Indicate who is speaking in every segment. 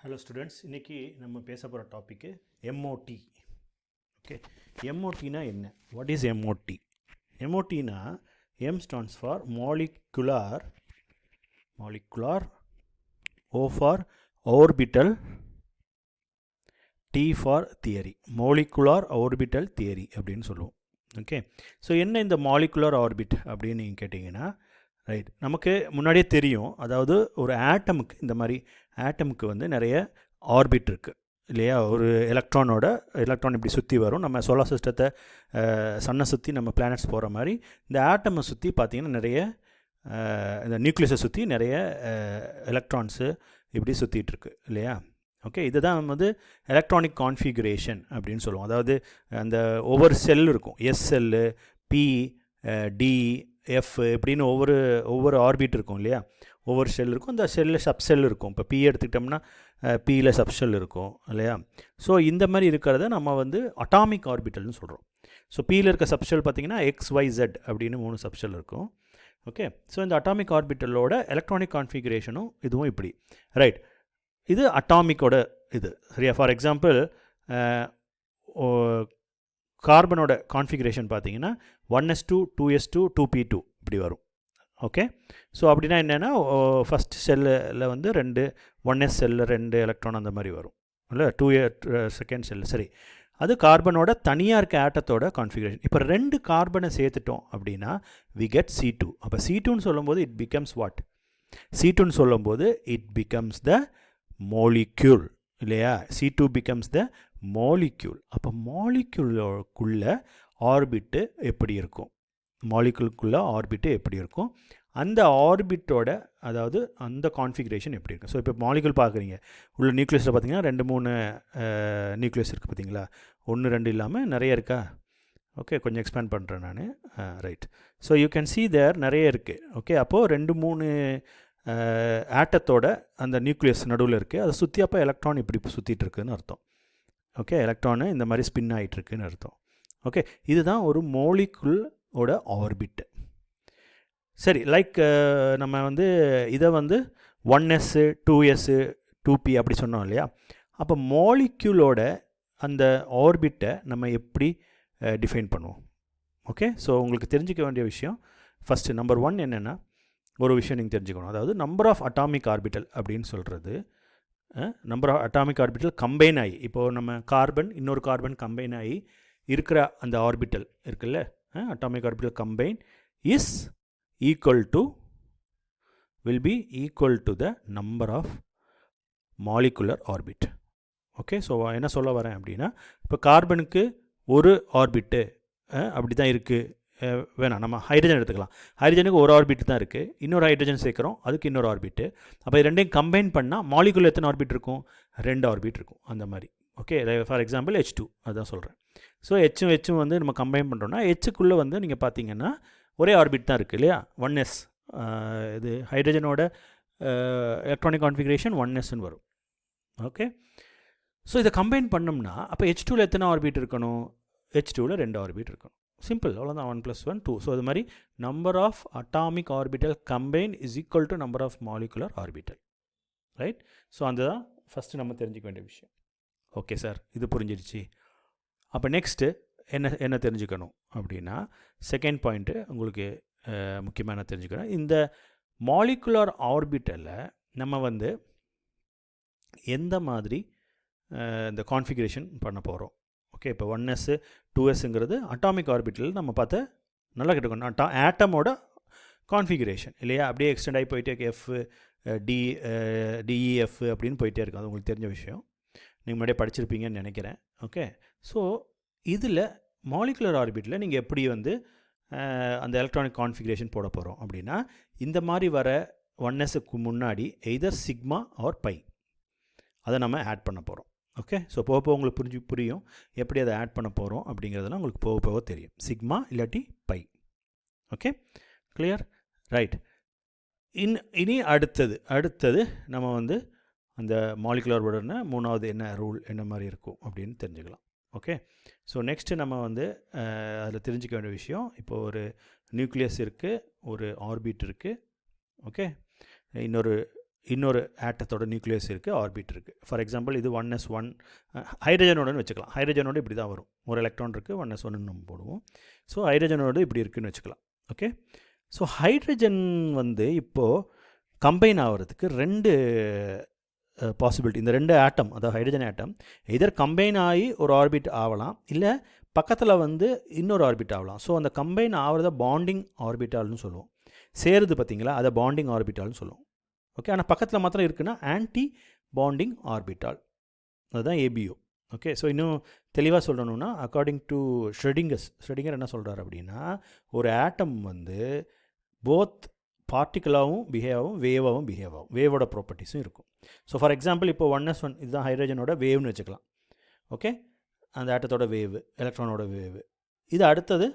Speaker 1: Hello students, இன்றைக்கி நம்ம பேச போகிற டாப்பிக்கு எம்ஓடி. ஓகே, எம்ஓடினா என்ன? What is MOT? எம்ஓடினா M stands for molecular, O for orbital, T for theory. Molecular orbital theory அப்படின்னு சொல்லுவோம். ஓகே, ஸோ என்ன இந்த மாலிகுலார் ஆர்பிட் அப்படின்னு நீங்கள் கேட்டிங்கன்னா, ரைட், நமக்கு முன்னாடியே தெரியும். அதாவது ஒரு ஆட்டமுக்கு, இந்த மாதிரி ஆட்டமுக்கு வந்து நிறைய ஆர்பிட் இருக்குது இல்லையா? ஒரு எலக்ட்ரான் இப்படி சுற்றி வரும். நம்ம சோலார் சிஸ்டத்தை, சன்னை சுற்றி நம்ம பிளானட்ஸ் போகிற மாதிரி இந்த ஆட்டமை சுற்றி பார்த்திங்கன்னா நிறைய, இந்த நியூக்ளியஸை சுற்றி நிறைய எலக்ட்ரான்ஸு இப்படி சுற்றிட்டுருக்கு இல்லையா? ஓகே, இதுதான் வந்து எலக்ட்ரானிக் கான்ஃபிகரேஷன் அப்படின்னு சொல்லுவோம். அதாவது அந்த ஒவ்வொரு செல் இருக்கும், s cell, p, d, f இப்படின்னு ஒவ்வொரு ஆர்பிட் இருக்கும் இல்லையா? ஒவ்வொரு செல் இருக்கும். அந்த செல்லில் சப்செல் இருக்கும். இப்போ பி எடுத்துக்கிட்டோம்னா பியில் சப்செல் இருக்கும் இல்லையா? ஸோ இந்த மாதிரி இருக்கிறத நம்ம வந்து அட்டாமிக் ஆர்பிட்டல்னு சொல்கிறோம். ஸோ பியில் இருக்க சப்செல் பார்த்திங்கன்னா XYZ அப்படின்னு 3 சப்செல் இருக்கும். ஓகே, ஸோ இந்த அட்டாமிக் ஆர்பிட்டலோட எலக்ட்ரானிக் கான்ஃபிகரேஷனும் இதுவும் இப்படி, ரைட். இது அட்டாமிக்கோட இது சரியா? ஃபார் எக்ஸாம்பிள், கார்பனோட கான்ஃபிகரேஷன் பார்த்தீங்கன்னா 1s2 2s2 2p2 இப்படி வரும். ஓகே, ஸோ அப்படின்னா என்னென்னா, ஃபஸ்ட் செல்லில் வந்து 1s செல்லில் 2 எலக்ட்ரான் அந்த மாதிரி வரும் இல்லை? Second cell. சரி, அது கார்பனோட தனியாக இருக்க ஆட்டத்தோட கான்ஃபிகரேஷன். இப்போ 2 கார்பனை சேர்த்துட்டோம் அப்படின்னா we get C2. அப்போ C2ன்னு சொல்லும்போது it becomes what? C2ன்னு சொல்லும்போது it becomes the molecule இல்லையா? C2 becomes the molecule. அப்போ மாலிக்யூலுக்குள்ள ஆர்பிட்டு எப்படி இருக்கும்? மாலிகுலுக்குள்ள ஆர்பிட்டு எப்படி இருக்கும்? அந்த ஆர்பிட்டோட, அதாவது அந்த கான்ஃபிகரேஷன் எப்படி இருக்கும்? ஸோ இப்போ மாலிகுல் பார்க்குறீங்க, உள்ள நியூக்ளியஸில் பார்த்தீங்கன்னா 2-3 நியூக்ளியஸ் இருக்குது பார்த்தீங்களா? 1-2 இல்லாமல் நிறைய இருக்கா? ஓகே, கொஞ்சம் எக்ஸ்பேண்ட் பண்ணுறேன் நான். Right, so you can see there நிறைய இருக்குது. ஓகே, அப்போது 2-3 ஆட்டத்தோட அந்த நியூக்ளியஸ் நடுவில் இருக்குது. அதை சுற்றி அப்போ எலக்ட்ரான் இப்படி சுற்றிட்டு இருக்குதுன்னு அர்த்தம். ஓகே, எலக்ட்ரானு இந்த மாதிரி ஸ்பின் ஆகிட்டுருக்குன்னு அர்த்தம். ஓகே, இதுதான் ஒரு மாலிகுலோட ஆர்பிட். சரி, லைக் நம்ம வந்து இதை வந்து 1s 2s 2p அப்படி சொன்னோம் இல்லையா? அப்போ மாலிகுலோட அந்த ஆர்பிட்டை நம்ம எப்படி டிஃபைன் பண்ணுவோம்? ஓகே, ஸோ உங்களுக்கு தெரிஞ்சிக்க வேண்டிய விஷயம் ஃபஸ்ட்டு நம்பர் 1 என்னென்னா, ஒரு விஷயம் நீங்கள் தெரிஞ்சுக்கணும். அதாவது நம்பர் ஆஃப் அட்டாமிக் ஆர்பிட்டல் அப்படின்னு சொல்கிறது, number of atomic orbital combine ஆகி, இப்போது நம்ம கார்பன் இன்னொரு கார்பன் கம்பைன் ஆகி இருக்கிற அந்த ஆர்பிட்டல் இருக்குல்ல, atomic orbital combine is will be equal to the number of molecular orbit. Okay, so என்ன சொல்ல வரேன் அப்படின்னா, இப்போ கார்பனுக்கு ஒரு ஆர்பிட்டு அப்படி தான் இருக்குது. வேணாம், நம்ம ஹைட்ரஜன் எடுத்துக்கலாம். ஹைட்ரஜனுக்கு ஒரு ஆர்பிட் தான் இருக்குது. இன்னொரு ஹைட்ரஜன் சேர்க்குறோம், அதுக்கு இன்னொரு ஆர்பிட்டு. அப்போ இது ரெண்டையும் கம்பைன் பண்ணால் மாலிகுல் எத்தனை ஆர்பிட் இருக்கும்? 2 ஆர்பிட் இருக்கும் அந்த மாதிரி. ஓகே, ஃபார் எக்ஸாம்பிள் H2 அதுதான் சொல்கிறேன். ஸோ H வந்து நம்ம கம்பைன் பண்ணுறோன்னா Hக்குள்ளே வந்து நீங்கள் பார்த்தீங்கன்னா ஒரே ஆர்பிட் தான் இருக்குது இல்லையா? 1s. இது ஹைட்ரஜனோட எலக்ட்ரானிக் கான்ஃபிகரேஷன் 1sன்னு வரும். ஓகே, ஸோ இதை கம்பைன் பண்ணோம்னா அப்போ H2வில் எத்தனை ஆர்பிட் இருக்கணும்? H2வில் 2 ஆர்பிட் இருக்கணும். சிம்பிள், அவ்வளோதான். 1 + 1 2. ஸோ அது மாதிரி number of atomic orbital combine is equal to number of molecular orbital. Right, so அதுதான் ஃபஸ்ட்டு நம்ம தெரிஞ்சுக்க வேண்டிய விஷயம். ஓகே சார், இது புரிஞ்சிடுச்சு. அப்போ நெக்ஸ்ட்டு என்ன தெரிஞ்சுக்கணும் அப்படின்னா, செகண்ட் பாயிண்ட்டு உங்களுக்கு முக்கியமாக என்ன தெரிஞ்சுக்கணும், இந்த மாலிகுலர் ஆர்பிட்டலில் நம்ம வந்து எந்த மாதிரி இந்த கான்ஃபிகரேஷன் பண்ண போகிறோம்? ஓகே, இப்போ 1s 2sங்கிறது அட்டாமிக் ஆர்பிட்டல் நம்ம பார்த்து நல்லா கேட்டுக்கணும். ஆட்டமோட கான்ஃபிகரேஷன் இல்லையா? அப்படியே எக்ஸ்டெண்ட் ஆகி போயிட்டே எஃப் டிஇஎஃப் அப்படின்னு போயிட்டே இருக்கும். அது உங்களுக்கு தெரிஞ்ச விஷயம், நீங்கள் முன்னாடியே படிச்சிருப்பீங்கன்னு நினைக்கிறேன். ஓகே, ஸோ இதில் மாலிகுலர் ஆர்பிட்டில் நீங்கள் எப்படி வந்து அந்த எலக்ட்ரானிக் கான்ஃபிகரேஷன் போட போகிறோம் அப்படின்னா, இந்த மாதிரி வர 1sக்கு முன்னாடி எய்தர் சிக்மா ஆர் பை அதை நம்ம ஆட் பண்ண போகிறோம். ஓகே, ஸோ போக போக உங்களுக்கு புரியும் எப்படி அதை ஆட் பண்ண போகிறோம் அப்படிங்கிறதெல்லாம் உங்களுக்கு போக போக தெரியும். சிக்மா இல்லாட்டி பை. Okay, clear? ரைட். இனி அடுத்தது நம்ம வந்து அந்த மாலிகுலர் ஆர்பிட்டல்னா 3வது என்ன ரூல் என்ன மாதிரி இருக்கும் அப்படின்னு தெரிஞ்சுக்கலாம். ஓகே, ஸோ நெக்ஸ்ட்டு நம்ம வந்து அதில் தெரிஞ்சிக்க வேண்டிய விஷயம், இப்போ ஒரு நியூக்ளியஸ் இருக்குது, ஒரு ஆர்பிட் இருக்குது. ஓகே, இன்னொரு இன்னொரு ஆட்டத்தோட நியூக்ளியஸ் இருக்குது, ஆர்பிட் இருக்குது. ஃபார் எக்ஸாம்பிள் இது 1s1 ஹைட்ரஜனோடன்னு வச்சுக்கலாம். ஹைட்ரஜனோடு இப்படி தான் வரும், ஒரு எலக்ட்ரான் இருக்குது, 1s1 நம்ம போடுவோம். ஸோ ஹைட்ரஜனோடு இப்படி இருக்குதுன்னு வச்சுக்கலாம். ஓகே, ஸோ ஹைட்ரஜன் வந்து இப்போது கம்பைன் ஆகிறதுக்கு ரெண்டு பாசிபிலிட்டி. இந்த ரெண்டு ஆட்டம், அதாவது ஹைட்ரஜன் ஆட்டம் எதர் கம்பைன் ஆகி ஒரு ஆர்பிட் ஆகலாம், இல்லை பக்கத்தில் வந்து இன்னொரு ஆர்பிட் ஆகலாம். ஸோ அந்த கம்பைன் ஆகிறத பாண்டிங் ஆர்பிட்டால்னு சொல்லுவோம். சேருது பார்த்தீங்களா, அதை பாண்டிங் ஆர்பிட்டால்னு சொல்லுவோம். ஓகே, ஆனால் பக்கத்தில் மாத்திரம் இருக்குன்னா ஆன்டி பாண்டிங் ஆர்பிட்டால், அதுதான் ஏபிஓ. ஓகே, ஸோ இன்னும் தெளிவாக சொல்லணும்னா அக்கார்டிங் டு ஷ்ரெடிங்கர் என்ன சொல்கிறார் அப்படின்னா, ஒரு ஆட்டம் வந்து போத் பார்ட்டிக்கலாகவும் பிஹேவ் ஆகும், வேவாகவும் பிஹேவ் ஆகும், வேவோட ப்ராப்பர்ட்டிஸும் இருக்கும். ஸோ ஃபார் எக்ஸாம்பிள் இப்போ 1s1 இதுதான் ஹைட்ரஜனோட வேவ்னு வச்சுக்கலாம். ஓகே, அந்த ஆட்டத்தோட வேவு, எலக்ட்ரானோட வேவு. இது அடுத்தது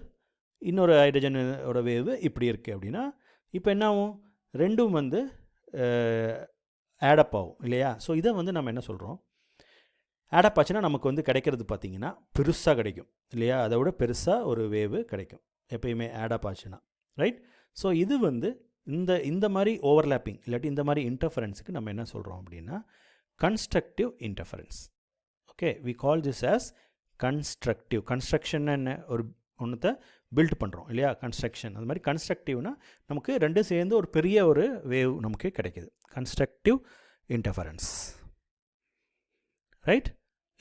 Speaker 1: இன்னொரு ஹைட்ரஜனோட வேவு இப்படி இருக்குது அப்படின்னா, இப்போ என்ன ஆகும், ரெண்டும் வந்து ஆடப் ஆகும் இல்லையா. ஸோ இதை வந்து நம்ம என்ன சொல்கிறோம், ஆடப் ஆச்சுன்னா நமக்கு வந்து கிடைக்கிறது பார்த்திங்கன்னா பெருசாக கிடைக்கும் இல்லையா, அதை விட பெருசாக ஒரு வேவு கிடைக்கும் எப்பயுமே ஆடப் ஆச்சுன்னா, ரைட். ஸோ இது வந்து இந்த மாதிரி ஓவர்லேப்பிங் இல்லாட்டி இந்த மாதிரி இன்டர்ஃபரன்ஸுக்கு நம்ம என்ன சொல்கிறோம் அப்படின்னா constructive interference. Okay, we call this as constructive. Construction என்ன, ஒரு ஒன்றத்தை பில்ட் பண்ணுறோம் இல்லையா, கன்ஸ்ட்ரக்ஷன். அது மாதிரி கன்ஸ்ட்ரக்டிவ்னா நமக்கு ரெண்டும் சேர்ந்து ஒரு பெரிய ஒரு வேவ் நமக்கு கிடைக்கிது, கன்ஸ்ட்ரக்டிவ் இன்டர்ஃபரன்ஸ், ரைட்.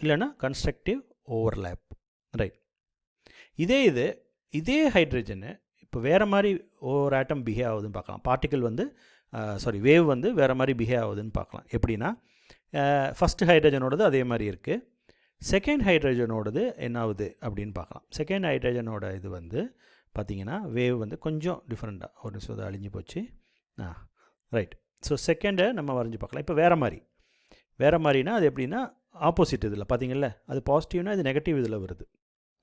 Speaker 1: இல்லைன்னா கன்ஸ்ட்ரக்டிவ் ஓவர்லேப், ரைட். இதே ஹைட்ரஜனு இப்போ வேறு மாதிரி ஒரு ஆட்டம் பிஹேவ் ஆகுதுன்னு பார்க்கலாம். பார்ட்டிக்கல் வந்து வேவ் வந்து வேறு மாதிரி பிஹேவ் ஆகுதுன்னு பார்க்கலாம். எப்படின்னா ஃபஸ்ட்டு ஹைட்ரஜனோடது அதே மாதிரி இருக்குது, செகண்ட் ஹைட்ரஜனோடது என்ன ஆகுது அப்படின்னு பார்க்கலாம். செகண்ட் ஹைட்ரஜனோட இது வந்து பார்த்திங்கன்னா வேவ் வந்து கொஞ்சம் டிஃப்ரெண்ட்டாக ஒரு நிமிஷம் அழிஞ்சு போச்சு. ரைட். ஸோ செகண்டை நம்ம வரைஞ்சி பார்க்கலாம். இப்போ வேறு மாதிரினா அது எப்படின்னா ஆப்போசிட் இதில் பார்த்திங்கல்ல, அது பாசிட்டிவ்னா இது நெகட்டிவ் இதில் வருது.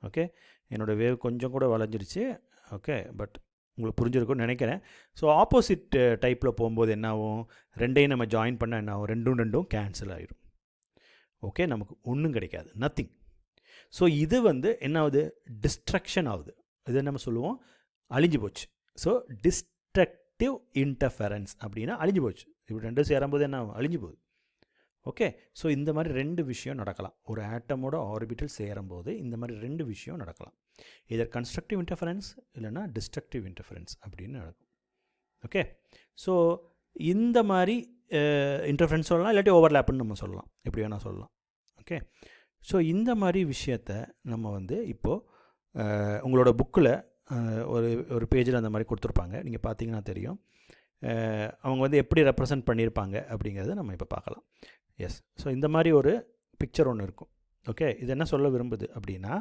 Speaker 1: ஓகே, என்னோடய வேவ் கொஞ்சம் கூட வளைஞ்சிருச்சு. ஓகே, பட் உங்களுக்கு புரிஞ்சிருக்கும்னு நினைக்கிறேன். ஸோ ஆப்போசிட் டைப்பில் போகும்போது என்ன ஆகும், ரெண்டையும் நம்ம ஜாயின் பண்ணால் என்ன ஆகும், ரெண்டும் கேன்சல் ஆகிடும். ஓகே, நமக்கு ஒன்றும் கிடைக்காது, நத்திங். ஸோ இது வந்து என்ன ஆகுது, டிஸ்ட்ரக்ஷன் ஆகுது. இதை நம்ம சொல்லுவோம் அழிஞ்சு போச்சு. ஸோ டிஸ்ட்ரக்டிவ் இன்டர்ஃபரன்ஸ் அப்படின்னா அழிஞ்சு போச்சு. இப்படி ரெண்டும் சேரும்போது என்ன ஆகும், அழிஞ்சு போகுது. ஓகே, ஸோ இந்த மாதிரி ரெண்டு விஷயம் நடக்கலாம். ஒரு ஆட்டமோட ஆர்பிட்டல் சேரும்போது இந்த மாதிரி ரெண்டு விஷயம் நடக்கலாம். இதர் கன்ஸ்ட்ரக்டிவ் இன்டர்ஃபரன்ஸ் இல்லைனா டிஸ்ட்ரக்டிவ் இன்டர்ஃபரன்ஸ் அப்படின்னு நடக்கும். ஓகே, ஸோ இந்த மாதிரி இன்டர்ஃபரன்ஸ் சொல்லலாம், இல்லாட்டி ஓவர்லேப்னு நம்ம சொல்லலாம், எப்படி வேணால் சொல்லலாம். ஓகே, ஸோ இந்த மாதிரி விஷயத்தை நம்ம வந்து இப்போது உங்களோட புக்கில் ஒரு பேஜில் அந்த மாதிரி கொடுத்துருப்பாங்க, நீங்கள் பார்த்தீங்கன்னா தெரியும். அவங்க வந்து எப்படி ரெப்ரசன்ட் பண்ணியிருப்பாங்க அப்படிங்கிறத நம்ம இப்போ பார்க்கலாம். எஸ், ஸோ இந்த மாதிரி ஒரு பிக்சர் ஒன்று இருக்கும். ஓகே, இது என்ன சொல்ல விரும்புது அப்படின்னா,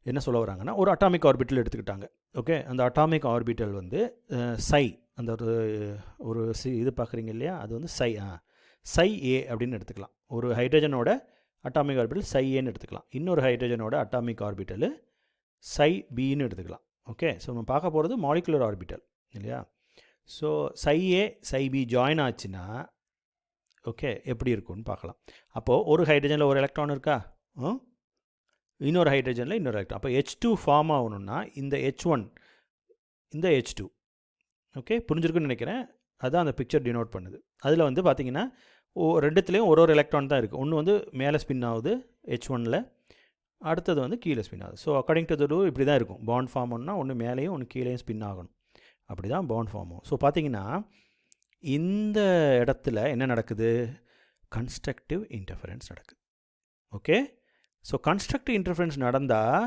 Speaker 1: என்ன சொல்ல வராங்கன்னா, ஒரு அட்டாமிக் ஆர்பிட்டல் எடுத்துக்கிட்டாங்க. ஓகே, அந்த அட்டாமிக் ஆர்பிட்டல் வந்து சை, அந்த ஒரு இது பார்க்குறீங்க இல்லையா, அது வந்து சை ஏ அப்படின்னு எடுத்துக்கலாம். ஒரு ஹைட்ரஜனோட அட்டாமிக் ஆர்பிட்டல் சை ஏன்னு எடுத்துக்கலாம். இன்னொரு ஹைட்ரஜனோட அட்டாமிக் ஆர்பிட்டல் சை பின்னு எடுத்துக்கலாம். ஓகே, ஸோ நம்ம பார்க்க போகிறது மாலிகுலர் ஆர்பிட்டல் இல்லையா. ஸோ சை ஏ சை பி ஜாயின் ஆச்சுன்னா ஓகே எப்படி இருக்குன்னு பார்க்கலாம். அப்போது ஒரு ஹைட்ரஜனில் ஒரு எலக்ட்ரான் இருக்கா, இன்னொரு ஹைட்ரஜனில் இன்னொரு எலக்ட்ரான். அப்போ H2 ஃபார்ம் ஆகணுன்னா இந்த H1 இந்த H2. ஓகே, புரிஞ்சிருக்குன்னு நினைக்கிறேன். அதுதான் அந்த பிக்சர் டினோட் பண்ணுது. அதில் வந்து பார்த்திங்கன்னா ரெண்டுத்துலேயும் ஒரு எலக்ட்ரான் தான் இருக்குது. ஒன்று வந்து மேலே ஸ்பின் ஆகுது H1ல், அடுத்தது வந்து கீழே ஸ்பின் ஆகுது. So according to the rule இப்படி தான் இருக்கும். பாண்ட் ஃபார்ம் ஒன்றா ஒன்று மேலேயும் ஒன்று கீழேயும் ஸ்பின் ஆகணும், அப்படி தான் பாண்ட் ஃபார்ம் ஆகும். ஸோ பார்த்திங்கன்னா இந்த இடத்துல என்ன நடக்குது, கன்ஸ்ட்ரக்டிவ் இன்டர்ஃபரன்ஸ் நடக்குது. ஓகே, ஸோ கன்ஸ்ட்ரக்டிவ் இன்டர்ஃபரன்ஸ் நடந்தால்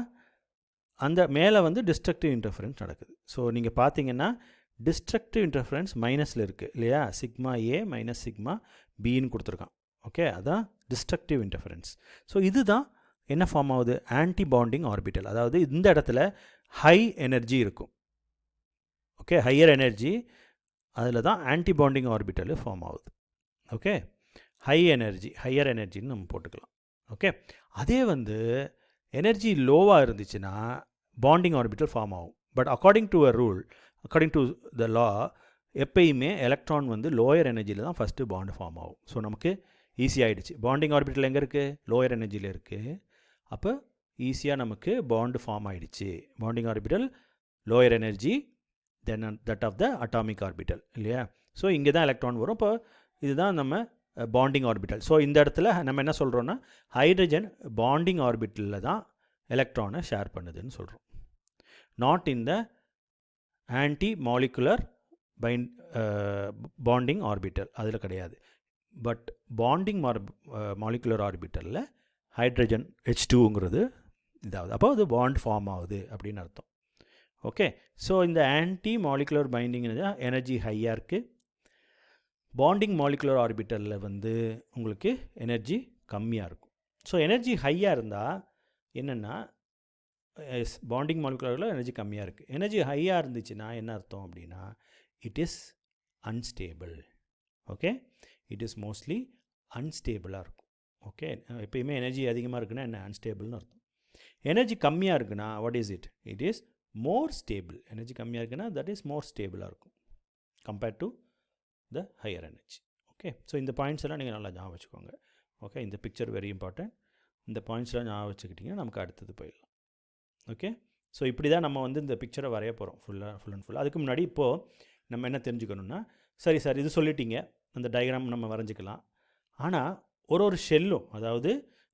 Speaker 1: அந்த மேலே வந்து டிஸ்ட்ரக்டிவ் இன்டர்ஃபரன்ஸ் நடக்குது. ஸோ நீங்கள் பார்த்தீங்கன்னா டிஸ்ட்ரக்டிவ் இன்டர்ஃபரன்ஸ் மைனஸில் இருக்குது இல்லையா, சிக்மா ஏ மைனஸ் சிக்மா பின்னு கொடுத்துருக்கான். ஓகே, அதுதான் டிஸ்ட்ரக்டிவ் இன்டர்ஃபரன்ஸ். ஸோ இதுதான் என்ன ஃபார்ம் ஆகுது, ஆன்டி பாண்டிங் ஆர்பிட்டல். அதாவது இந்த இடத்துல ஹை எனர்ஜி இருக்கும். ஓகே, ஹையர் எனர்ஜி, அதில் தான் ஆன்டி பாண்டிங் ஆர்பிட்டல் ஃபார்ம் ஆகுது. ஓகே, ஹையர் எனர்ஜின்னு நம்ம போட்டுக்கலாம். ஓகே, அதே வந்து எனர்ஜி லோவாக இருந்துச்சுன்னா பாண்டிங் ஆர்பிட்டல் ஃபார்ம் ஆகும். But according to a rule, according to the law, எப்பயுமே எலக்ட்ரான் வந்து லோயர் எனர்ஜியில் தான் ஃபஸ்ட்டு பாண்டு ஃபார்ம் ஆகும். ஸோ நமக்கு ஈஸியாகிடுச்சு. பாண்டிங் ஆர்பிட்டல் எங்கே இருக்குது, லோயர் எனர்ஜியில் இருக்குது. அப்போ ஈஸியாக நமக்கு பாண்டு ஃபார்ம் ஆகிடுச்சு. Bonding orbital lower energy then that of the atomic orbital இல்லையா. ஸோ இங்கே தான் எலக்ட்ரான் வரும். இப்போ இதுதான் நம்ம பாண்டிங் ஆர்பிட்டல். ஸோ இந்த இடத்துல நம்ம என்ன சொல்கிறோன்னா ஹைட்ரஜன் பாண்டிங் ஆர்பிட்டலில் தான் எலக்ட்ரானை ஷேர் பண்ணுதுன்னு சொல்கிறோம். Not in the anti molecular bonding orbital, அதில் கிடையாது. பட் பாண்டிங் மாலிகுலர் ஆர்பிட்டலில் ஹைட்ரஜன் H2ங்கிறது இதாகுது. அப்போ அது பாண்ட் ஃபார்ம் ஆகுது அப்படின்னு அர்த்தம். ஓகே, ஸோ இந்த ஆன்டி மாலிகுலர் பைண்டிங் எனர்ஜி ஹையாக இருக்குது. பாண்டிங் மாலிகுலர் ஆர்பிட்டலில் வந்து உங்களுக்கு எனர்ஜி கம்மியாக இருக்கும். ஸோ எனர்ஜி ஹையாக இருந்தால் என்னென்னா பாண்டிங் மாலிகுலரில் எனர்ஜி கம்மியாக இருக்குது. எனர்ஜி ஹையாக இருந்துச்சுன்னா என்ன அர்த்தம் அப்படின்னா it is unstable. Okay, it is mostly அன்ஸ்டேபிளாக இருக்கும். ஓகே, எப்பயுமே எனர்ஜி அதிகமாக இருக்குன்னா என்ன அன்ஸ்டேபிள்னு அர்த்தம். எனர்ஜி கம்மியாக இருக்குன்னா what is it? It is more stable. Energy கம்மியாக இருக்குன்னா தட் இஸ் மோர் ஸ்டேபிளாக இருக்கும் compared to the higher energy. Okay, so இந்த பாயிண்ட்ஸ் எல்லாம் நீங்கள் நல்லா ஞாபகம் வச்சுக்கோங்க. ஓகே, இந்த பிக்சர் வெரி இம்பார்ட்டன்ட். இந்த பாயிண்ட்ஸ்லாம் ஞாபகம் வச்சுக்கிட்டிங்கன்னா நமக்கு அடுத்தது போயிடலாம். ஓகே, ஸோ இப்படி தான் நம்ம வந்து இந்த பிக்சரை வரைய போகிறோம் ஃபுல் அண்ட் ஃபுல். அதுக்கு முன்னாடி இப்போது நம்ம என்ன தெரிஞ்சுக்கணுன்னா, சரி சார் இது சொல்லிட்டீங்க, அந்த டயக்ராம் நம்ம வரைஞ்சிக்கலாம். ஆனால் ஒரு ஷெல்லும், அதாவது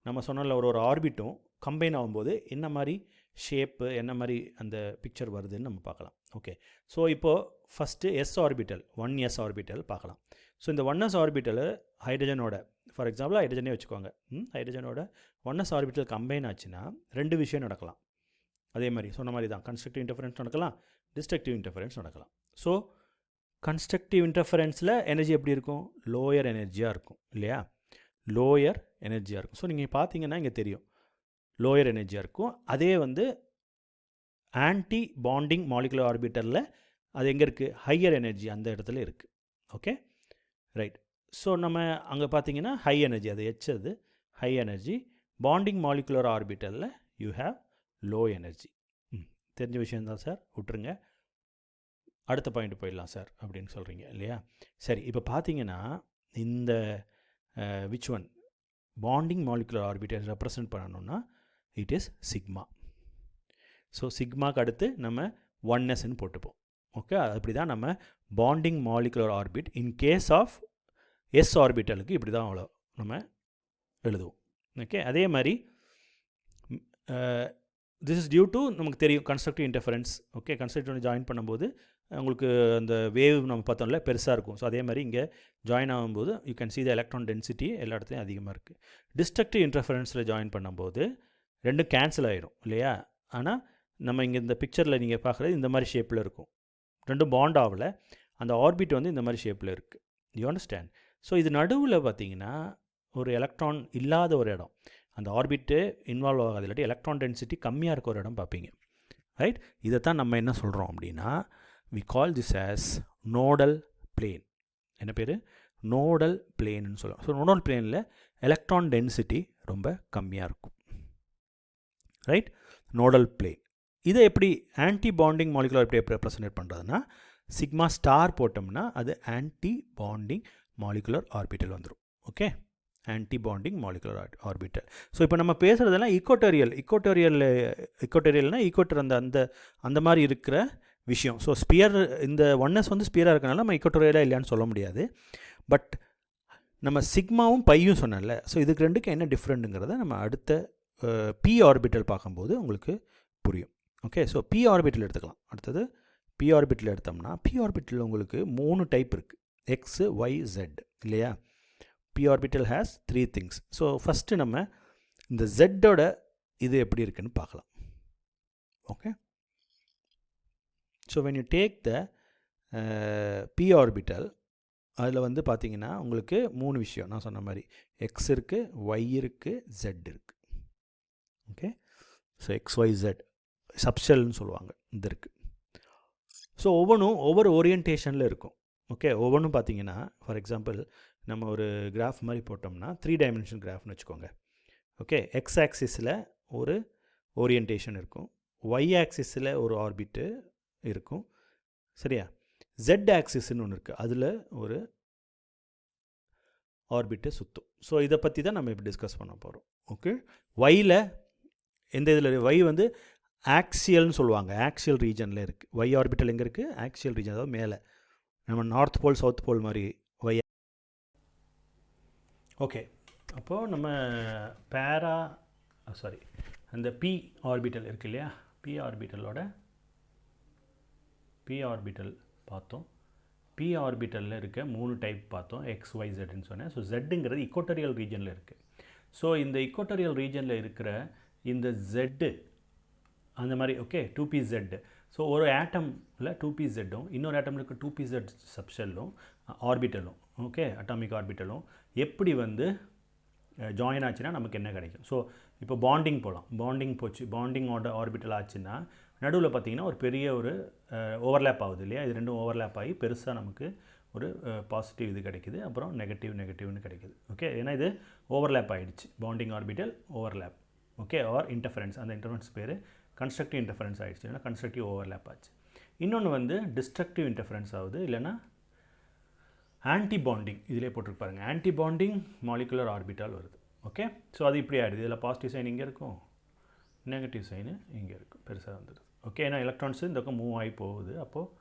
Speaker 1: நம்ம சொன்னல ஒரு ஆர்பிட்டும் கம்பைன் ஆகும்போது என்ன மாதிரி ஷேப்பு, என்ன மாதிரி அந்த பிக்சர் வருதுன்னு நம்ம பார்க்கலாம். ஓகே, ஸோ இப்போது first S orbital 1s orbital பார்க்கலாம். ஸோ இந்த 1s ஆர்பிட்டல் ஹைட்ரஜனோட, ஃபார் எக்ஸாம்பிள் ஹைட்ரஜனே வச்சுக்கோங்க, ஹைட்ரஜனோட 1s ஆர்பிட்டல் கம்பைன் ஆச்சுன்னா 2 விஷயம் நடக்கலாம். அதே மாதிரி சொன்ன மாதிரி தான் கன்ஸ்ட்ரக்டிவ் இன்டர்ஃபரன்ஸ் நடக்கலாம், டிஸ்ட்ரக்டிவ் இன்டர்ஃபரன்ஸ் நடக்கலாம். ஸோ கன்ஸ்ட்ரக்டிவ் இன்டர்ஃபரன்ஸில் எனர்ஜி எப்படி இருக்கும்? லோயர் எனர்ஜியாக இருக்கும் இல்லையா? லோயர் எனர்ஜியாக இருக்கும். ஸோ நீங்கள் பார்த்தீங்கன்னா இங்கே தெரியும் லோயர் எனர்ஜியாக இருக்கும். அதே வந்து ஆன்டி பாண்டிங் மாலிகுலர் ஆர்பிட்டலில் அது எங்கே இருக்குது? ஹையர் எனர்ஜி அந்த இடத்துல இருக்குது. Okay, right. ஸோ நம்ம அங்கே பார்த்தீங்கன்னா ஹை எனர்ஜி, அது அது ஹை எனர்ஜி. பாண்டிங் மாலிகுலர் ஆர்பிட்டலில் யூ ஹேவ் லோ எனர்ஜி. தெரிஞ்ச விஷயந்தான் சார், விட்டுருங்க. அடுத்த பாயிண்ட் போயிடலாம் சார் அப்படின்னு சொல்கிறீங்க இல்லையா? சரி, இப்போ பார்த்தீங்கன்னா இந்த which one bonding molecular orbital represent பண்ணணும்னா இட் இஸ் சிக்மா. ஸோ சிக்மாக்கு அடுத்து நம்ம 1sன்னு போட்டுப்போம். ஓகே, அப்படி தான் நம்ம bonding molecular orbit in case of S ஆர்பிட்டலுக்கு இப்படி தான் அவ்வளோ நம்ம எழுதுவோம். ஓகே, அதே மாதிரி திஸ் இஸ் டியூ டு நமக்கு தெரியும் constructive interference. Okay, constructive join பண்ணும்போது உங்களுக்கு அந்த வேவ் நம்ம பார்த்தோம்ல பெருசாக இருக்கும். ஸோ அதே மாதிரி இங்கே ஜாயின் ஆகும்போது you can see the electron density எல்லா இடத்துலையும் அதிகமாக இருக்குது. டிஸ்ட்ரக்டிவ் இன்டர்ஃபரன்ஸில் ஜாயின் பண்ணும்போது ரெண்டும் கேன்சல் ஆகிடும் இல்லையா? ஆனால் நம்ம இங்கே இந்த பிக்சரில் நீங்கள் பார்க்குறது இந்த மாதிரி ஷேப்பில் இருக்கும். ரெண்டும் பாண்ட் ஆகலை, அந்த ஆர்பிட் வந்து இந்த மாதிரி ஷேப்பில் இருக்குது. You understand? ஸோ இது நடுவில் பார்த்தீங்கன்னா ஒரு எலக்ட்ரான் இல்லாத ஒரு இடம், அந்த ஆர்பிட்டு இன்வால்வ் ஆகாது, இல்லாட்டி எலக்ட்ரான் டென்சிட்டி கம்மியாக இருக்க ஒரு இடம் பார்ப்பீங்க. ரைட், இதை தான் நம்ம என்ன சொல்கிறோம் அப்படின்னா we call this as nodal plane. என்ன பேர்? நோடல் பிளேன்னு சொல்லுவோம். ஸோ நோடல் பிளேனில் எலக்ட்ரான் டென்சிட்டி ரொம்ப கம்மியாக இருக்கும். Right, nodal plane. இதை எப்படி ஆன்டி பாண்டிங் மாலிகுலர் எப்படி ரெப்ரசன்ட் பண்ணுறதுன்னா சிக்மா ஸ்டார் போட்டோம்னா அது ஆன்டி பாண்டிங் மாலிகுலர் ஆர்பிட்டல் வந்துடும். Okay, anti bonding molecular orbital. So இப்போ நம்ம பேசுகிறதெல்லாம் ஈக்குவட்டோரியல்னால் ஈக்குவட்டர் அந்த அந்த மாதிரி இருக்கிற விஷயம். ஸோ ஸ்பியர், இந்த 1s வந்து ஸ்பியராக இருக்கனால நம்ம ஈக்குவட்டோரியலாக இல்லையான்னு சொல்ல முடியாது. பட் நம்ம சிக்மாவும் பையும் சொன்னல, ஸோ இதுக்கு ரெண்டுக்கு என்ன டிஃப்ரெண்ட்டுங்கிறத நம்ம அடுத்த P ஆர்பிட்டல் பார்க்கும்போது உங்களுக்கு புரியும். ஓகே, ஸோ P ஆர்பிட்டல் எடுத்துக்கலாம். அடுத்தது P ஆர்பிட்டல் எடுத்தோம்னா P ஆர்பிட்டல் உங்களுக்கு 3 டைப் இருக்குது, X, Y, Z இல்லையா? P orbital has 3 things. So first நம்ம இந்த Z-ஓட இது எப்படி இருக்குன்னு பார்க்கலாம். Okay, so when you take the P orbital, அதில் வந்து பார்த்தீங்கன்னா உங்களுக்கு 3 விஷயம் நான் சொன்ன மாதிரி X இருக்குது, Y இருக்குது, Z இருக்குது. ஓகே, ஸோ XYZ சப்ஷெல்னு சொல்லுவாங்க, இது இருக்குது. ஸோ ஒவ்வொரு ஓரியன்டேஷனில் இருக்கும். ஓகே, ஒவ்வொன்றும் பார்த்தீங்கன்னா ஃபார் எக்ஸாம்பிள் நம்ம ஒரு கிராஃப் மாதிரி போட்டோம்னா 3 டைமென்ஷன் கிராஃப்னு வச்சுக்கோங்க. ஓகே, X ஆக்சிஸில் ஒரு ஓரியன்டேஷன் இருக்கும், Y ஆக்சிஸில் ஒரு ஆர்பிட்டு இருக்கும், சரியா? Z ஆக்சிஸ்ன்னு ஒன்று இருக்குது, அதில் ஒரு ஆர்பிட்டு சுற்றும். ஸோ இதை பற்றி தான் நம்ம இப்போ டிஸ்கஸ் பண்ண போகிறோம். ஓகே, Yயில் எந்த இதில் Y வந்து ஆக்சியல்னு சொல்லுவாங்க, ஆக்சியல் ரீஜனில் இருக்குது. Y ஆர்பிட்டல் எங்கே இருக்குது? ஆக்சியல் ரீஜன், அதாவது மேலே நம்ம நார்த் போல் சவுத் போல் மாதிரி ஒய். ஓகே, அப்போது நம்ம அந்த பி ஆர்பிட்டல் இருக்கு இல்லையா, பி ஆர்பிட்டல் பார்த்தோம். பி ஆர்பிட்டலில் இருக்க 3 டைப் பார்த்தோம், XYZன்னு சொன்னேன். ஸோ ஜெட்டுங்கிறது இக்கோட்டோரியல் ரீஜனில் இருக்குது. ஸோ இந்த இக்கோட்டோரியல் ரீஜனில் இருக்கிற இந்த ஜெட்டு அந்த மாதிரி, ஓகே, 2pz. ஸோ ஒரு ஆட்டமில் 2pzம் இன்னொரு ஆட்டமில் இருக்க 2pz சப்ஷெல்லும் ஆர்பிட்டலும், ஓகே, அட்டாமிக் ஆர்பிட்டலும் எப்படி வந்து ஜாயின் ஆச்சுன்னா நமக்கு என்ன கிடைக்கும். ஸோ இப்போ பாண்டிங் போகலாம், பாண்டிங்கோட ஆர்பிட்டல் ஆச்சுன்னா நடுவில் பார்த்திங்கன்னா ஒரு பெரிய ஒரு ஓவர்லேப் ஆகுது இல்லையா, இது ரெண்டும் ஓவர்லேப் ஆகி பெருசாக நமக்கு ஒரு பாசிட்டிவ் இது கிடைக்குது, அப்புறம் நெகட்டிவ்னு கிடைக்குது. ஓகே, ஏன்னா இது ஓவர்லேப் ஆகிடுச்சு, bonding orbital overlap, okay, or interference. அந்த இன்டர்ஃபரன்ஸ் பேர் கன்ஸ்ட்ரக்டிவ் இன்டர்ஃபரன்ஸ் ஆகிடுச்சு, இல்லைனா கன்ஸ்ட்ரக்டிவ் ஓவர்லேப் ஆச்சு. இன்னொன்று வந்து டிஸ்ட்ரக்டிவ் இன்டர்ஃபரன்ஸ் ஆகுது, இல்லைனா ஆன்டி பாண்டிங். இதிலே போட்டிருப்பாருங்க, ஆன்டி பாண்டிங் மாலிகுலர் ஆர்பிட்டால் வருது. ஓகே, ஸோ அது இப்படி ஆகிடுது. இதில் பாசிட்டிவ் சைன் இங்கே இருக்கும், நெகட்டிவ் சைனு இங்கே இருக்கும், பெருசாக வந்துடுது. ஓகே, ஏன்னா எலக்ட்ரான்ஸு இந்த பக்கம் மூவ் ஆகி போகுது, அப்போது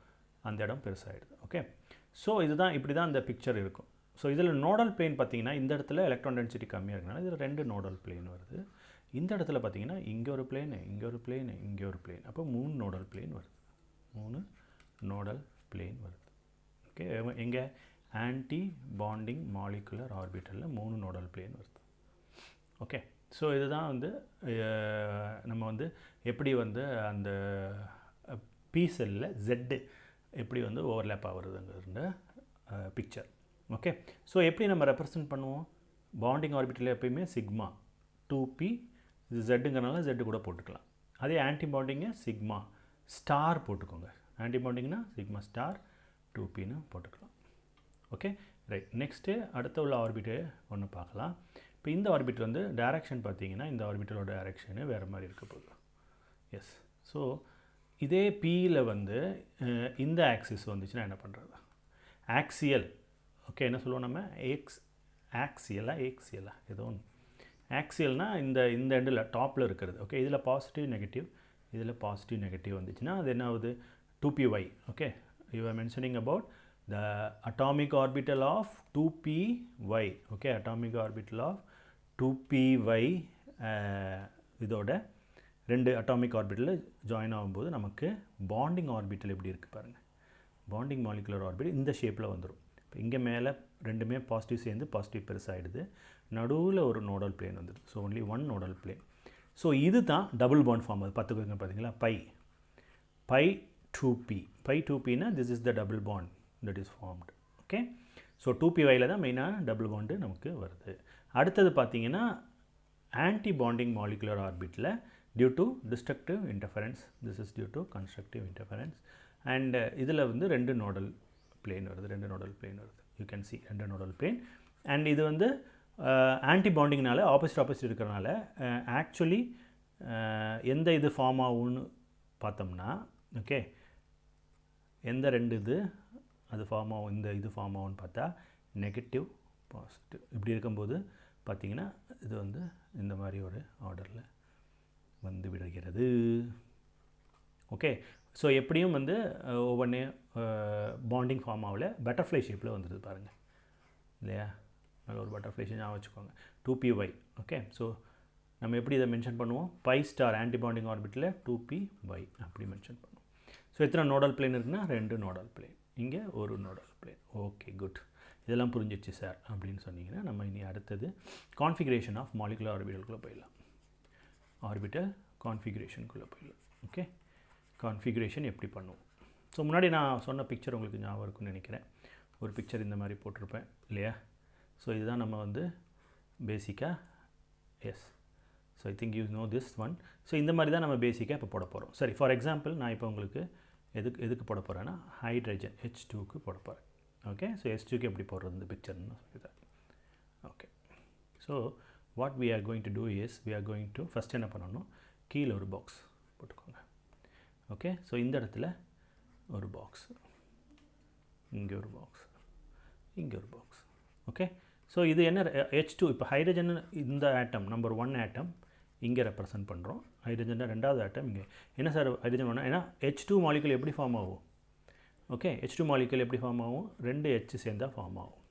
Speaker 1: அந்த இடம் பெருசாகிடுது. ஓகே, ஸோ இதுதான் இப்படி தான் இந்த பிக்சர் இருக்கும். ஸோ இதில் நோடல் பிளேன் பார்த்திங்கன்னா இந்த இடத்துல எலக்ட்ரான் டென்சிட்டி கம்மியாக இருக்குனால இதில் 2 நோடல் பிளேன் வருது. இந்த இடத்துல பார்த்திங்கன்னா இங்கே ஒரு பிளேனு, இங்கே ஒரு பிளேனு, இங்கே ஒரு பிளேன், அப்போ 3 நோடல் பிளேன் வருது. 3 நோடல் பிளேன் வருது. ஓகே, எங்கே ஆன்டி பாண்டிங் மாலிகுலர் ஆர்பிட்டலில் 3 நோடல் பிளேன் வருது. ஓகே, ஸோ இதுதான் வந்து நம்ம வந்து எப்படி வந்து அந்த பி செல்லில் ஜெட்டு எப்படி வந்து ஓவர்லேப் ஆகுறதுங்கிற பிக்சர். ஓகே, ஸோ எப்படி நம்ம ரெப்ரசன்ட் பண்ணுவோம், பாண்டிங் ஆர்பிட்டலில் எப்பயுமே சிக்மா 2p, இது ஜெட்டுங்கிறனால ஜெட்டு கூட போட்டுக்கலாம். அதே ஆன்டி பாண்டிங்கை சிக்மா ஸ்டார் போட்டுக்கோங்க, ஆன்டி பாண்டிங்னா சிக்மா ஸ்டார் 2pன்னு போட்டுக்கலாம். Okay, right. நெக்ஸ்ட்டு அடுத்த உள்ள ஆர்பிட்டு ஒன்று பார்க்கலாம். இப்போ இந்த ஆர்பிட் வந்து டைரக்ஷன் பார்த்தீங்கன்னா இந்த ஆர்பிட்டலோட டைரக்ஷனு வேறு மாதிரி இருக்க போகுது. எஸ், ஸோ இதே பியில் வந்து இந்த ஆக்சிஸ் வந்துச்சுன்னா என்ன பண்ணுறது, ஆக்சியல். ஓகே, என்ன சொல்லுவோம் நம்ம, ஆக்சியலா ஏதோ ஒன்று. ஆக்சியல்னால் இந்த எண்டில் டாப்பில் இருக்கிறது. ஓகே, இதில் பாசிட்டிவ் நெகட்டிவ் வந்துச்சுன்னா அது என்ன ஆகுது, 2py. Okay, you are mentioning about the atomic orbital of 2py. okay, atomic orbital of 2py இதோட 2 அட்டாமிக் ஆர்பிட்டல் ஜாயின் ஆகும்போது நமக்கு பாண்டிங் ஆர்பிட்டல் எப்படி இருக்குது பாருங்கள், பாண்டிங் மாலிகுலர் ஆர்பிட்டல் இந்த ஷேப்பில் வந்துடும். இப்போ இங்கே மேலே ரெண்டுமே பாசிட்டிவ் சேர்ந்து பாசிட்டிவ் பெருசாகிடுது, நடுவில் ஒரு நோடல் பிளேன் வந்துடுது. So only 1 nodal plane. So இது தான் டபுள் பாண்ட் ஃபார்ம். அது பார்த்துக்கோங்க, பார்த்தீங்களா, by 2pனா this is the double bond that is formed. okay, so 2pyல தான் மெயினாக டபுள் பாண்டு நமக்கு வருது. அடுத்தது பார்த்தீங்கன்னா ஆன்டி பாண்டிங் மாலிகுலர் ஆர்பிட்டில் due to destructive interference, this is due to constructive interference. And இதில் வந்து 2 நோடல் பிளேன் வருது. You can see 2 nodal plane. And இது வந்து ஆன்டி பாண்டிங்னால ஆப்போசிட் இருக்கிறனால ஆக்சுவலி எந்த இது ஃபார்ம் ஆகும்னு பார்த்தோம்னா, ஓகே, எந்த 2 இது அது ஃபார்ம் ஆகும், இந்த இது ஃபார்ம் ஆகும்னு பார்த்தா நெகட்டிவ் பாசிட்டிவ். இப்படி இருக்கும்போது பார்த்திங்கன்னா இது வந்து இந்த மாதிரி ஒரு ஆர்டரில் வந்து விடுகிறது. ஓகே, ஸோ எப்படியும் வந்து ஒவ்வொன்றே பாண்டிங் ஃபார்ம் ஆகல, பட்டர்ஃப்ளை ஷேப்பில் வந்துடுது பாருங்கள் இல்லையா, நல்ல ஒரு பட்டர்ஃப்ளை ஞாபகம் வச்சுக்கோங்க, 2py. ஓகே, ஸோ நம்ம எப்படி இதை மென்ஷன் பண்ணுவோம், பை ஸ்டார் ஆன்டி பாண்டிங் ஆர்பிட்டில் 2py அப்படி மென்ஷன் பண்ணுவோம். ஸோ எத்தனை நோடல் பிளேன் இருக்குன்னா 2 நோடல் பிளேன், இங்கே ஒரு நோடல் பிளேன். ஓகே, குட், இதெல்லாம் புரிஞ்சிச்சு சார் அப்படின்னு சொன்னீங்கன்னா நம்ம இனி அடுத்தது கான்ஃபிகரேஷன் ஆஃப் மாலிகுலர் ஆர்பிட்டலுக்குள்ளே போயிடலாம். ஆர்பிட்டல் கான்ஃபிகரேஷனுக்குள்ளே போயிடலாம். ஓகே, கான்ஃபிகரேஷன் எப்படி பண்ணுவோம். ஸோ முன்னாடி நான் சொன்ன பிக்சர் உங்களுக்கு ஞாபகம் இருக்குன்னு நினைக்கிறேன், ஒரு பிக்சர் இந்த மாதிரி போட்டிருப்பேன் இல்லையா. ஸோ இதுதான் நம்ம வந்து பேசிக்காக, yes, so I think you know this one. So இந்த மாதிரி தான் நம்ம பேசிக்காக இப்போ போட போகிறோம். சரி, ஃபார் எக்ஸாம்பிள் நான் இப்போ உங்களுக்கு எதுக்கு போட போகிறேன்னா ஹைட்ரஜன் H2க்கு போட போகிறேன். ஓகே, ஸோ H2க்கு எப்படி போடுறது இந்த பிக்சர்னு சொல்லிதான். Okay, so what we are going to do is, we are going to first என்ன பண்ணணும், கீழே ஒரு பாக்ஸ் போட்டுக்கோங்க. ஓகே, ஸோ இந்த இடத்துல ஒரு பாக்ஸ், இங்கே ஒரு பாக்ஸ், இங்கே ஒரு பாக்ஸ். ஓகே, ஸோ இது என்ன H2, இப்போ ஹைட்ரஜன் இந்த ஆட்டம் நம்பர் 1 ஆட்டம் இங்கே ரெப்ரசன்ட் பண்ணுறோம். ஹைட்ரஜன் 2வது ஆட்டம் இங்கே. என்ன சார் ஹைட்ரஜன் 1, ஏன்னா H2 மாலிகுல் எப்படி ஃபார்ம் ஆகும், ஓகே H2 மாலிக்யூல் எப்படி ஃபார்ம் ஆகும் 2 H சேர்ந்தால் ஃபார்ம் ஆகும்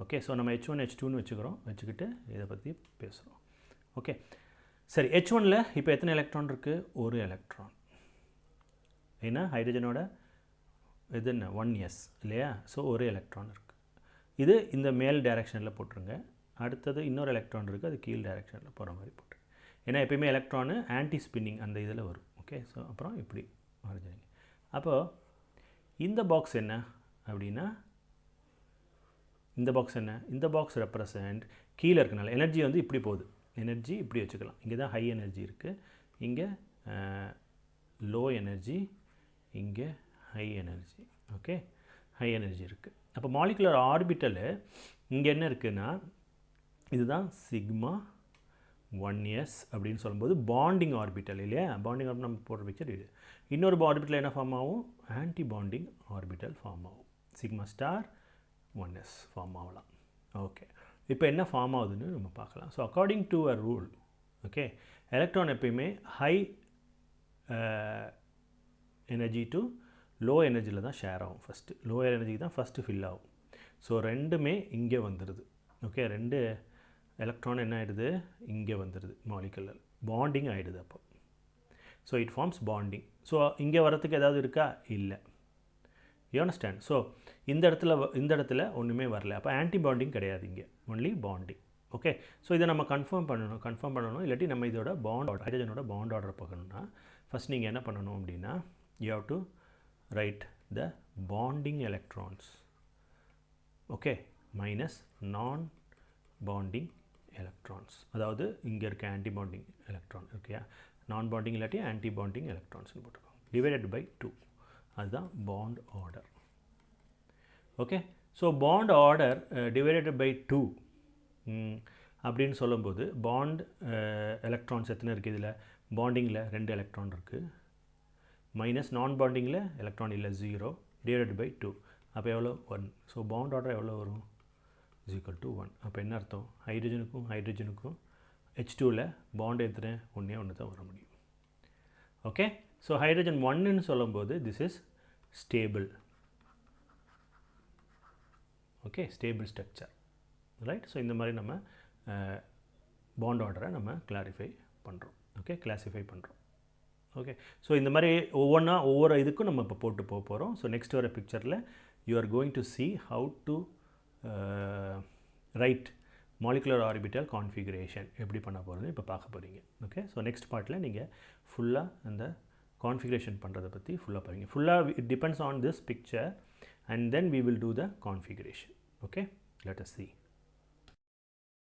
Speaker 1: ஓகே ஸோ நம்ம H1 H2ன்னு வச்சுக்கிட்டு இதை பற்றி பேசுகிறோம் ஓகே சரி H1ல் இப்போ எத்தனை எலக்ட்ரான் இருக்குது ஒரு எலக்ட்ரான் ஏன்னா ஹைட்ரஜனோட இது என்ன 1s இல்லையா ஸோ ஒரு எலக்ட்ரான் இருக்குது இது இந்த மேல் டைரெக்ஷனில் போட்டுருங்க அடுத்தது இன்னொரு எலக்ட்ரான் இருக்குது அது கீழ் டைரெக்ஷனில் போகிற மாதிரி போட்டுருங்க ஏன்னா எப்பயுமே எலக்ட்ரானு ஆன்டி ஸ்பின்னிங் அந்த இதில் வரும் ஓகே ஸோ அப்புறம் இப்படி வரைஞ்சிங்க அப்போது இந்த பாக்ஸ் என்ன அப்படின்னா இந்த பாக்ஸ் என்ன இந்த பாக்ஸ் ரெப்ரசன்ட் கீழே இருக்கனால எனர்ஜி வந்து இப்படி போகுது எனர்ஜி இப்படி வச்சுக்கலாம் இங்கே தான் ஹை எனர்ஜி இருக்குது இங்கே லோ எனர்ஜி இங்கே high energy okay high energy இருக்குது அப்போ மாலிகுலர் ஆர்பிட்டலு இங்கே என்ன இருக்குன்னா இதுதான் சிக்மா 1s அப்படின்னு சொல்லும்போது பாண்டிங் ஆர்பிட்டல் இல்லையா பாண்டிங் ஆர்பிட்டல் நம்ம போடுற பிக்சர் இது இன்னொரு ஆர்பிட்டல் என்ன ஃபார்ம் ஆகும் ஆன்டி பாண்டிங் ஆர்பிட்டல் ஃபார்ம் ஆகும் சிக்மா ஸ்டார் 1s ஃபார்ம் ஆகலாம் ஓகே இப்போ என்ன ஃபார்ம் ஆகுதுன்னு நம்ம பார்க்கலாம் so according to a rule okay electron எப்பயுமே ஹை எனர்ஜி டு லோ எனர்ஜியில் தான் ஷேர் ஆகும் ஃபஸ்ட்டு லோயர் எனர்ஜிக்கு தான் ஃபஸ்ட்டு ஃபில் ஆகும் ஸோ ரெண்டுமே இங்கே வந்துடுது ஓகே ரெண்டு எலக்ட்ரான் என்ன ஆகிடுது இங்கே வந்துடுது மாலிகுலர் பாண்டிங் ஆகிடுது அப்போ so it forms bonding so இங்கே வரத்துக்கு ஏதாவது இருக்கா இல்லை யூ அண்டர்ஸ்டாண்ட் ஸோ இந்த இடத்துல ஒன்றுமே வரல அப்போ ஆன்டி பாண்டிங் கிடையாது இங்கே ஒன்லி பாண்டிங் ஓகே ஸோ இதை நம்ம கன்ஃபார்ம் பண்ணணும் இல்லாட்டி நம்ம இதோட பாண்ட் ஆர்டர் ஹைட்ரஜனோட பாண்ட் ஆர்டர் பார்க்கணுன்னா ஃபஸ்ட் நீங்கள் என்ன பண்ணணும் அப்படின்னா you have to write the bonding electrons okay minus non bonding electrons அதாவது இங்கே இருக்க ஆன்டி பாண்டிங் எலக்ட்ரான் இருக்கையா நான் பாண்டிங் இல்லாட்டி ஆன்டி பாண்டிங் எலக்ட்ரான்ஸ்னு போட்டுருக்கோம் டிவைடட் பை 2 அதுதான் bond order okay so bond order divided by 2 அப்படின்னு சொல்லும்போது பாண்ட் எலக்ட்ரான்ஸ் எத்தனை இருக்குது இதில் பாண்டிங்கில் 2 எலக்ட்ரான் இருக்குது மைனஸ் நான் பாண்டிங்கில் எலக்ட்ரான் இல்லை 0 டிவைடட் பை 2 அப்போ எவ்வளோ 1 ஸோ பாண்ட் ஆர்டர் எவ்வளோ வரும் is equal to 1 அப்போ என்ன அர்த்தம் ஹைட்ரஜனுக்கும் H2வில் பாண்ட் எத்தனை ஒன்று தான் வர முடியும் ஓகே ஸோ ஹைட்ரஜன் 1ன்னு சொல்லும்போது this is stable okay stable structure right so இந்த மாதிரி நம்ம பாண்ட் ஆர்டரை நம்ம கிளாரிஃபை பண்ணுறோம் ஓகே கிளாஸிஃபை பண்ணுறோம் ஓகே ஸோ இந்த மாதிரி ஒவ்வொரு இதுக்கும் நம்ம இப்போ போட்டு போக போகிறோம் ஸோ நெக்ஸ்ட் வர பிக்சரில் you are going to see how to right molecular orbital configuration எப்படி பண்ண போகிறதுன்னு இப்போ பார்க்க போகிறீங்க ஓகே ஸோ நெக்ஸ்ட் பார்ட்டில் நீங்கள் ஃபுல்லாக அந்த கான்ஃபிகரேஷன் பண்ணுறதை பற்றி ஃபுல்லாக பாருங்கள் ஃபுல்லாக it depends on this picture and then we will do the configuration okay let us see